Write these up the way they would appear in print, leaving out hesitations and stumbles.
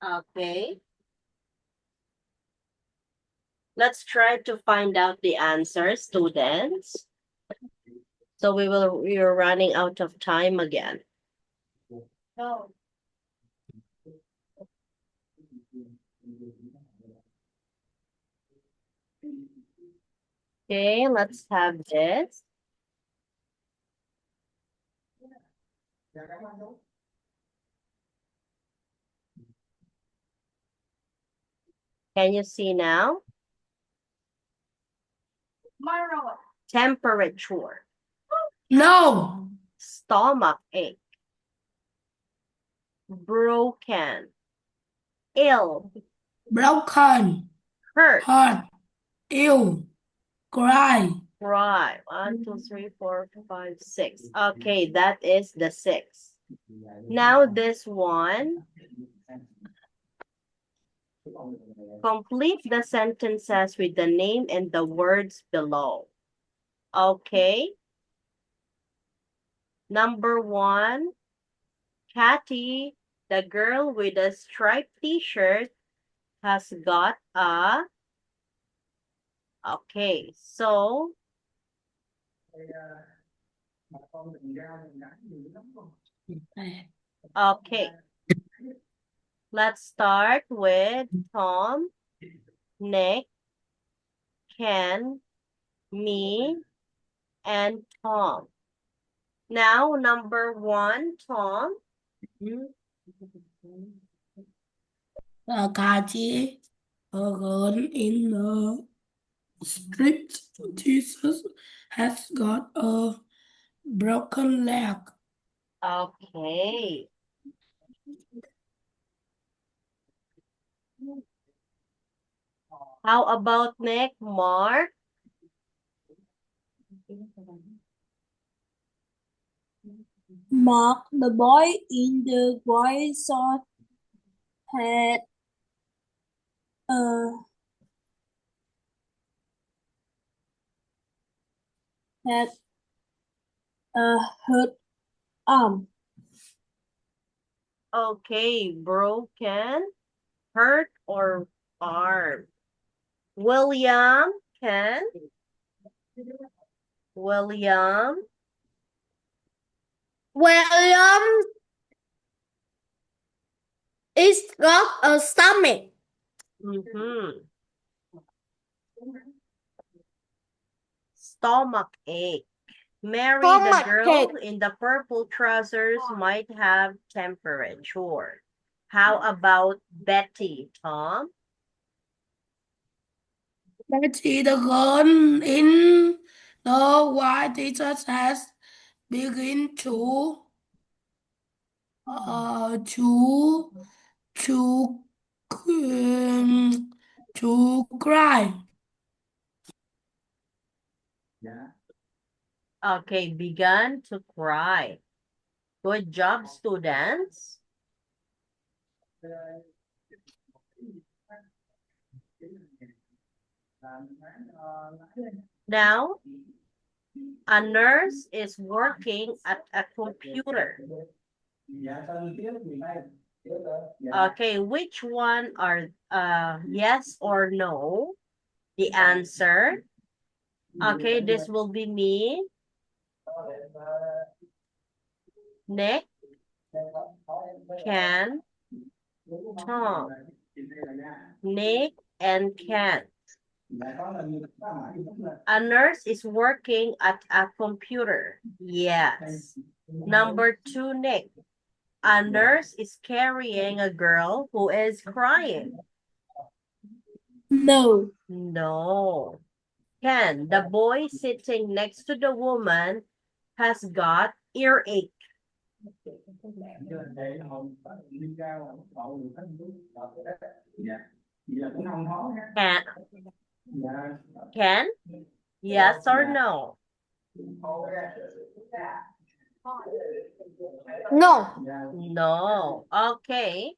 Okay. Let's try to find out the answer, students. So we are running out of time again. No. Okay, let's have this. Can you see now? Temperature. No. Stomach ache. Broken. Ill. Broken. Hurt. Hurt. Ill. Cry. Right. 1, 2, 3, 4, 5, 6. Okay, that is the 6. Now this one. Complete the sentences with the name and the words below. Okay. Number 1, Kathy, the girl with a striped t-shirt, has got a... Okay, so... Okay. Let's start with Tom, Nick, Ken, me, and Tom. Now, number 1, Tom. Cathy, a girl in the street. Jesus has got a broken leg. Okay. How about Nick, Mark? Mark, the boy in the white shirt, had a had a hurt arm. Okay, broken, hurt, or arm. William, Ken? William? William is got a stomach. Stomach ache. Mary, the Stomach girl ache. in the purple trousers, might have temperature. How about Betty, Tom? Betty, the girl in the white t-shirt has begin to to cry. Okay, began to cry. Good job, students. Now, a nurse is working at a computer. Okay, which one are yes or no? The answer. Okay, this will be me, Nick, Ken, Tom, Nick, and Ken. A nurse is working at a computer. Yes. Number 2, Nick. A nurse is carrying a girl who is crying. No. No. Ken, the boy sitting next to the woman has got earache. Ken? Ken? Yes or no? No. No. Okay.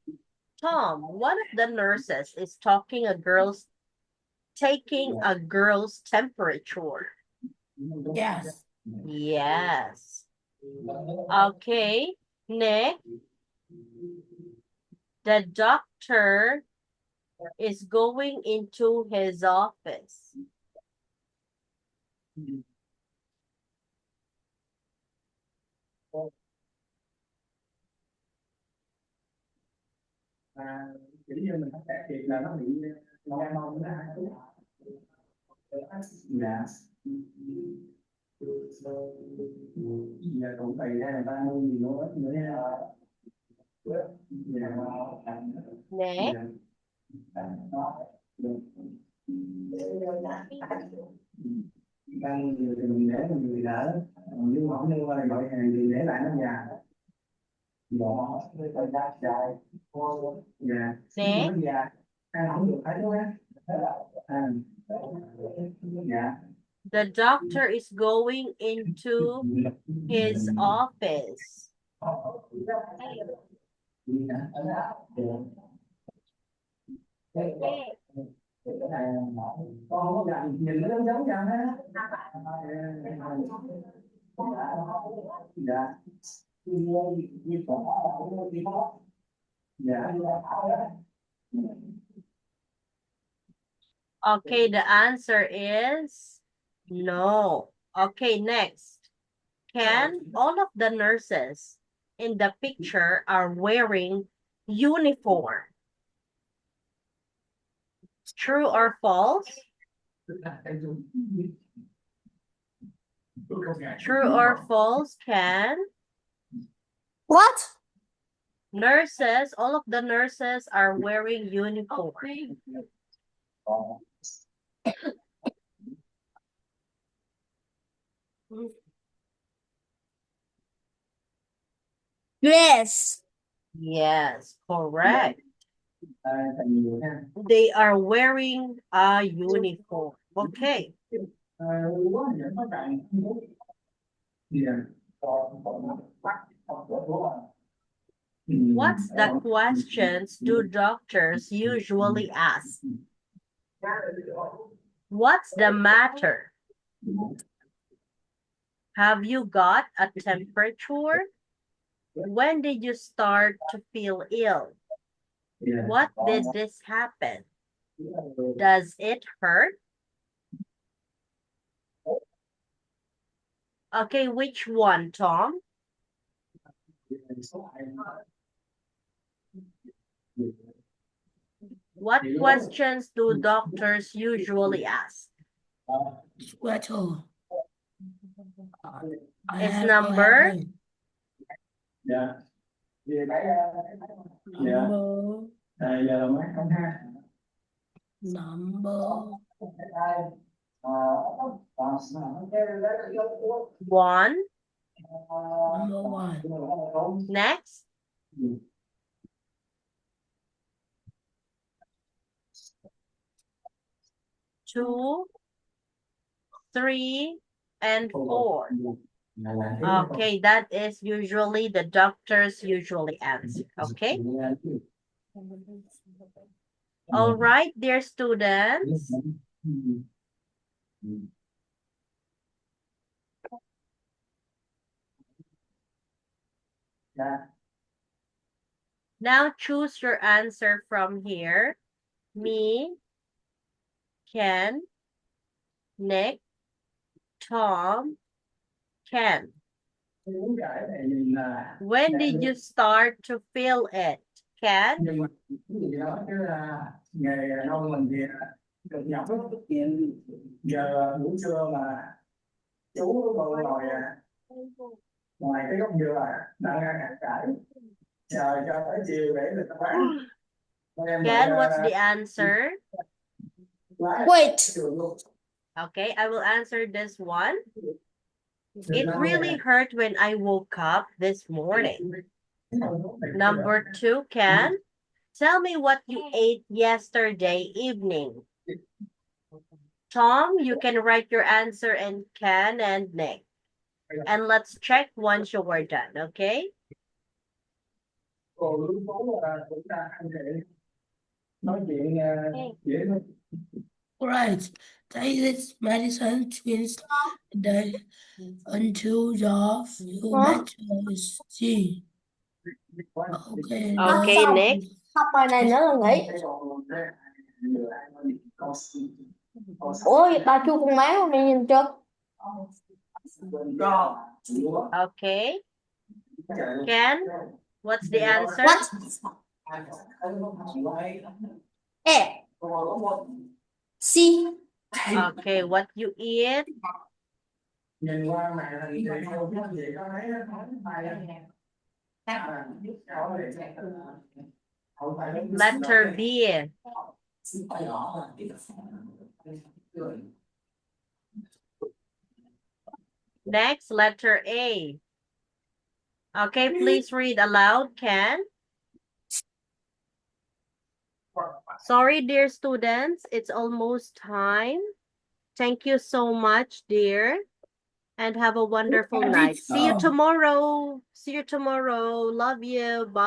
Tom, one of the nurses is taking a girl's temperature. Yes. Yes. Okay. Nick, The doctor is going into his office. Kiểu như mình không cải thiện là nó bị mong mong nó hại. Dạ. Giờ cũng tùy theo người ta mua gì nữa nha. Next. Ăn nhiều thì mình để mình đỡ, nhưng mà không liên quan gọi hàng thì để lại nó già. Dạ. Next. Nó già, ăn không được hết á. Dạ. The doctor is going into his office. Con dặn nhìn nó giống giống nhau hết. Dạ. Dạ. Okay, the answer is no. Okay, next. Can all of the nurses in the picture are wearing uniform? True or false? True or false, Can? What? Nurses, all of the nurses are wearing uniform. Yes. Yes, correct. They are wearing a uniform. Okay. What's the questions do doctors usually ask? What's the matter? Have you got a temperature? When did you start to feel ill? What did this happen? Does it hurt? Okay, which one, Tom? What questions do doctors usually ask? Sweater. It's number? Dạ. Number. Giờ là mấy không ha. Number. One. Number one. Next. Two, three, and four. Okay, that is usually the doctors usually answer. Okay. All right, dear students. Now choose your answer from here. Me, Ken, Nick, Tom, Ken. When did you start to feel it, Ken? Nhưng mà cái gì đó chứ nghề nông mình thì được nhập rất tiết kiệm. Giờ buổi trưa mà chú ngồi ngoài cái gốc dừa đang ăn hạt cải chờ cho tới chiều để người ta bán. Ken, what's the answer? Wait. Okay, I will answer this one. It really hurt when I woke up this morning. Number two, Ken, tell me what you ate yesterday evening. Tom, you can write your answer in Ken and Nick. And let's check once you were done, okay? Right. Take this medicine twins day until you feel better. See. Okay. Okay, Nick. Học bài này nữa là nghỉ. cái con cái người lại con Ủa, bà chu con máu mày nhìn chưa? Okay. Ken, what's the answer? What? E. C. Okay, what you eat? nhìn qua mẹ là gì không biết gì có thấy Letter B. Next, letter A. Okay, please read aloud, Ken. Sorry, dear students, it's almost time. Thank you so much, dear. And have a wonderful night. See you tomorrow. See you tomorrow. Love you. Bye.